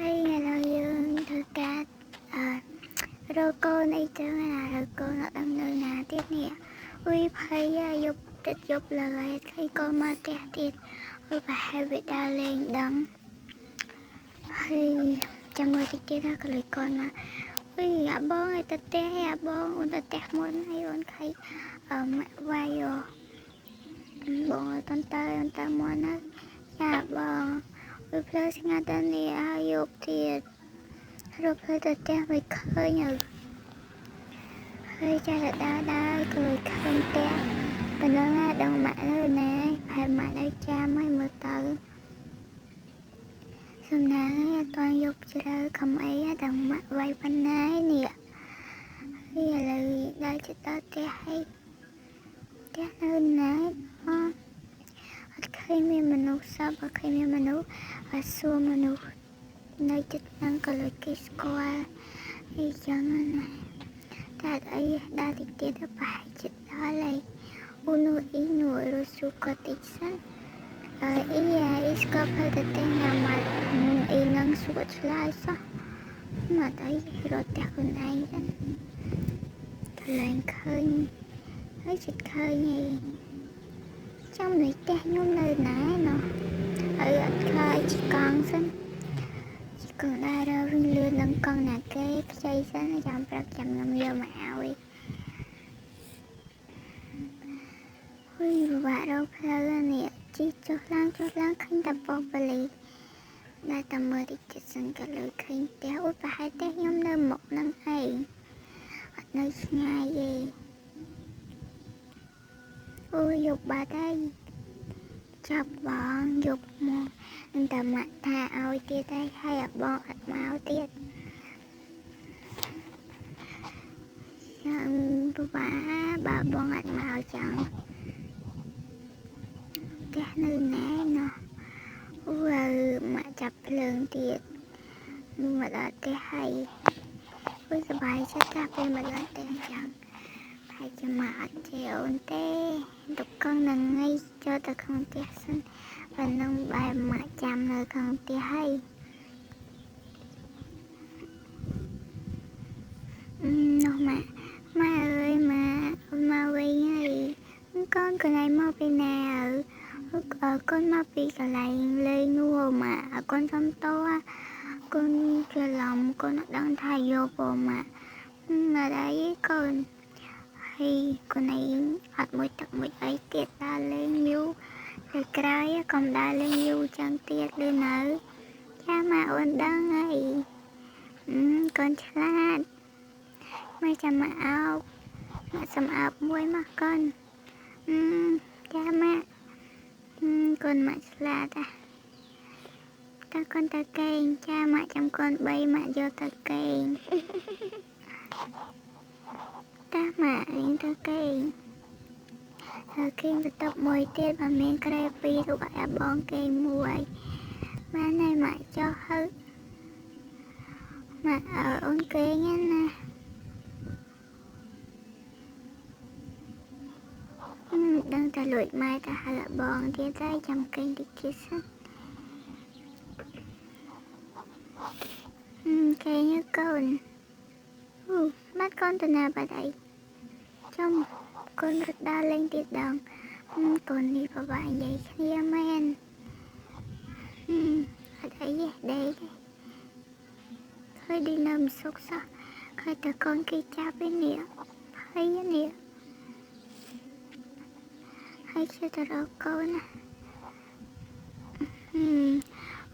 ហើយឥឡូវយើងធ្វើការរកកូនអីចឹងណារកកូនអត់ដឹងនៅណាទៀតនេះអុយភ័យយប់ទឹកយប់លើហើយឃើញកូនមកផ្ទះទៀតអុយប្រហែលវាដើរលេងដឹងហើយចាំមើលតិចទៀតក៏លុយកូនមកអុយអាបងឲ្យទៅផ្ទះឲ្យអាបងអូនទៅផ្ទះមុនហើយអូនខៃម៉ាក់វាយបងអត់ទៅមុនណាចាបងអុយផ្លូវស្ងាត់ដល់នេះហើយយប់ទៀតរកផ្លូវទៅផ្ទះមិនឃើញហើយចាដើរក៏លុយឃើញផ្ទះប៉ុណ្ណឹងណាដឹងម៉ាក់នៅណាហើយម៉ាក់នៅចាំឲ្យមើលទៅសំណាងឲ្យអត់ទាន់យប់ជ្រៅខំអីដឹងម៉ាក់វាយប៉ុណ្ណានេះហើយឥឡូវដល់ជិតដល់ផ្ទះហើយផ្ទះនៅណាអត់ឃើញមានមនុស្សសពអត់ឃើញមានមនុស្សអត់សួរមនុស្សនៅចិត្តហ្នឹងក៏លុយគេស្គាល់អីចឹងណាតែអីដល់តិចទៀតទៅប្រហែលចិត្តដល់ហើយuno ino rosuka tiksan iya iska pada tengah inang suka selasa matai roti kunai kan lain khơi thấy chít khơi này trong này té nhung nơi nãy nó ở khơi chỉ còn đây đâu viên lươn đang con nè cái dây sáng chậm rất chậm ngâm vô mà ơi và đâu phải là nè chỉ chốt láng khinh tập bọc bali đại tầm mười thì chỉ sân cả lưỡi khinh téo út và hai té nhóm nơi một năm hay nơi ngay gì ôi dục bà đây chọc bọn dục một nên tầm mặt thà ôi tia tay hay là bọn máu tiết bà bọn máu chẳng cái nơi nè nó mà chập lường tiệt nhưng mà là cái hay với cái bài chắc cà phê mà là tên chẳng phải cho mà chèo tê đục con nâng ngay cho ta không tiệt sinh và nâng bài mà chạm nơi không tiệt hay nó mà ơi mà về ngay con này mau về nào con mà bị cả lại lên nua mà con xong to con chưa lòng con đang thay vô bộ mà đấy con hay con này hạt mũi tật mũi ấy tiệt ra lên yêu rồi cái còn đã lên yêu chẳng tiệt lên nở cha mà ôn đang ấy con chát mai chăm mà áo xăm áo muối mà con cha mẹ con mẹ là ta con ta kênh cha mẹ chăm con bay mẹ vô ta kênh ta mẹ ta kênh ở kênh tập mùi tiết và mình kê pi tụi bạn bọn kênh mùi má này mẹ cho hết mẹ ở ôn kênh nha nè đang ta lụi mai ta hay là bọn đi tới trong kênh đi chia sẻ cây như con mắt con từ nào vào đây trong con rất đa lên tiệt đòn con đi vào bạn vậy kia men ở đây thôi đi nằm sốt sao coi tờ con kia cha với nè thấy nè hay chưa tao đâu con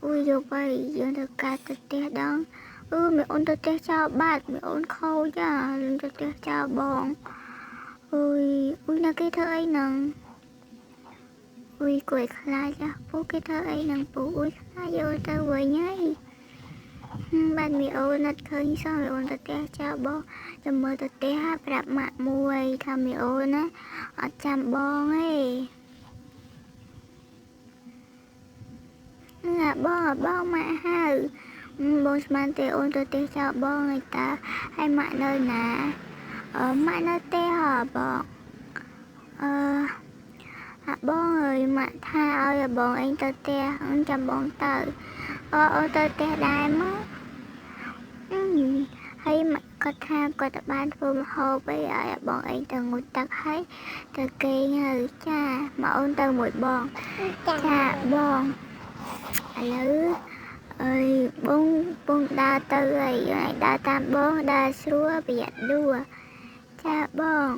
ui vô bay giờ được cả tật té đón mẹ ôn tật té cho bát mẹ ôn khâu cha tật té cho bọn ui là cái thơ ấy nằng ui quậy khai ra bố cái thơ ấy nằng bố ui khai vô tao với nhảy bạn mẹ ôn nật khơi sao mẹ ôn tật té cho bọn rồi mơ tật té hát rạp mạ mùi thà mẹ ôn á ở chăm bọn ấy là bon mà ha bon man te ôn te cho bon người ta hay mẹ nơi nè ở mẹ nơi te hả bọn bon ơi mẹ tha ơi bọn anh ta te không chăm bọn tờ អូទៅផ្ទះដែរមកហើយគាត់ថាគាត់ទៅបានធ្វើម្ហូបអីឲ្យបងអីទៅងូតទឹកហើយទៅគេងហើយចាមកអូនទៅមួយបងចាបងឥឡូវអើយបងដើរទៅហើយដើរតាមបងដើរស្រួលប្រយ័ត្នដួលចាបង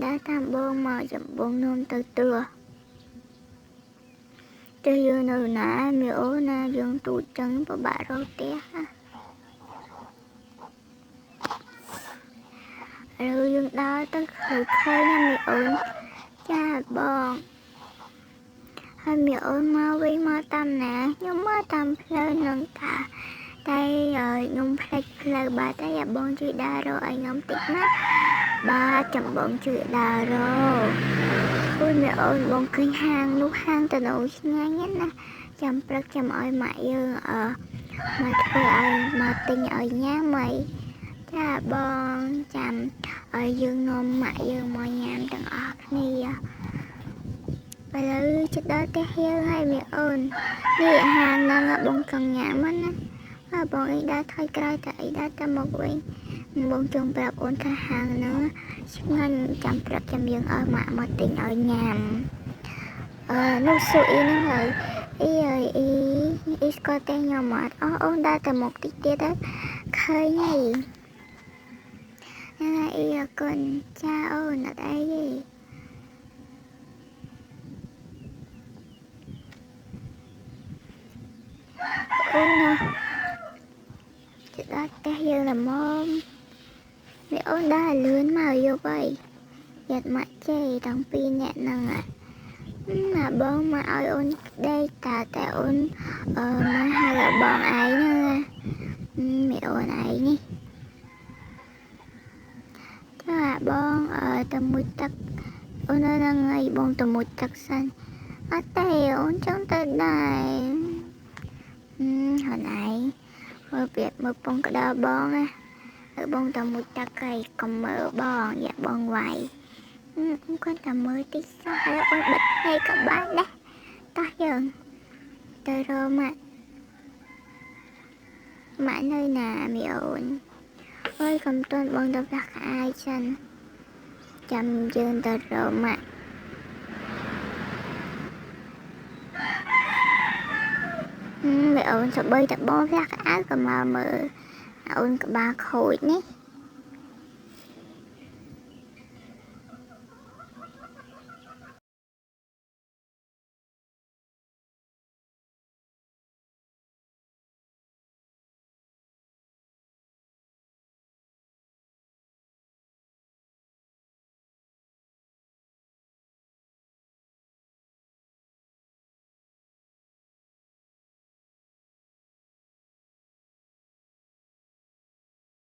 ដើរតាមបងមកចាំបងនាំទៅទោះទៅយើងនៅណាមីអូណាយើងទូចចឹងពិបាករកផ្ទះឥឡូវយើងដើរទៅឃើញណាមីអូនចាបងហើយមីអូនមកវិញមកតាមណាខ្ញុំមកតាមផ្លូវនឹងតាតែខ្ញុំផ្លេចផ្លូវបាត់ហើយបងជួយដើររកឲ្យខ្ញុំតិចណាបាទចាំបងជួយដើររកអូយមីអូនបងឃើញហាងនោះហាងទៅនៅឆ្ងាញ់ណាចាំព្រឹកចាំឲ្យម៉ាក់យើងមកធ្វើឲ្យមកទិញឲ្យញ៉ាំអីចាបងចាំឲ្យយើងនាំម៉ាក់យើងមកញ៉ាំទាំងអស់គ្នាឥឡូវជិតដល់ផ្ទះយើងហើយមីអូននេះហាងហ្នឹងបងចង់ញ៉ាំណាបងអីដើរថយក្រោយតែអីដើរទៅមកវិញបងចង់ប្រាប់អូនថាហាងហ្នឹងឆ្ងាញ់ចាំប្រាប់ចាំយើងឲ្យម៉ាក់មកទិញឲ្យញ៉ាំនោះស៊ូអ៊ីហ្នឹងហើយអ៊ីស្គាល់តែខ្ញុំអត់អូនដើរទៅមកតិចទៀតទៅឃើញហើយអ៊ីអរគុណចាអូនអត់អីទេអូនណាជិតដល់ផ្ទះយើងល្មមមីអូនដើរលឿនមកយកអីយ៉ាត់ម៉ាក់ជេតាំងពីអ្នកហ្នឹងណាបងមកឲ្យអូនដេកតែអូនមកហៅបងឯងហ្នឹងមីអូនឯងនេះចាបងទៅមួយទឹកអូននៅហ្នឹងហើយបងទៅមួយទឹកសិនអត់ទេអូនចង់ទៅដែរខ្លួនឯងមើលពាក្យមើលពងក្តៅបងណាបងទៅមួយទឹកហើយកុំមើលបងយ៉ាបងវាយគាត់តែមើលតិចសោះហើយអូនបិទភ្នែកក៏បានដែរតោះយើងទៅរកម៉ាក់នៅណាមីអូនអើយកុំតន់បងទៅផ្ទះក្អាយសិនចាំយើងទៅរកម៉ាក់មីអូនទៅបីតបងផ្ទះក្អាយក៏មកមើលអូនក្បាលខូចនេះ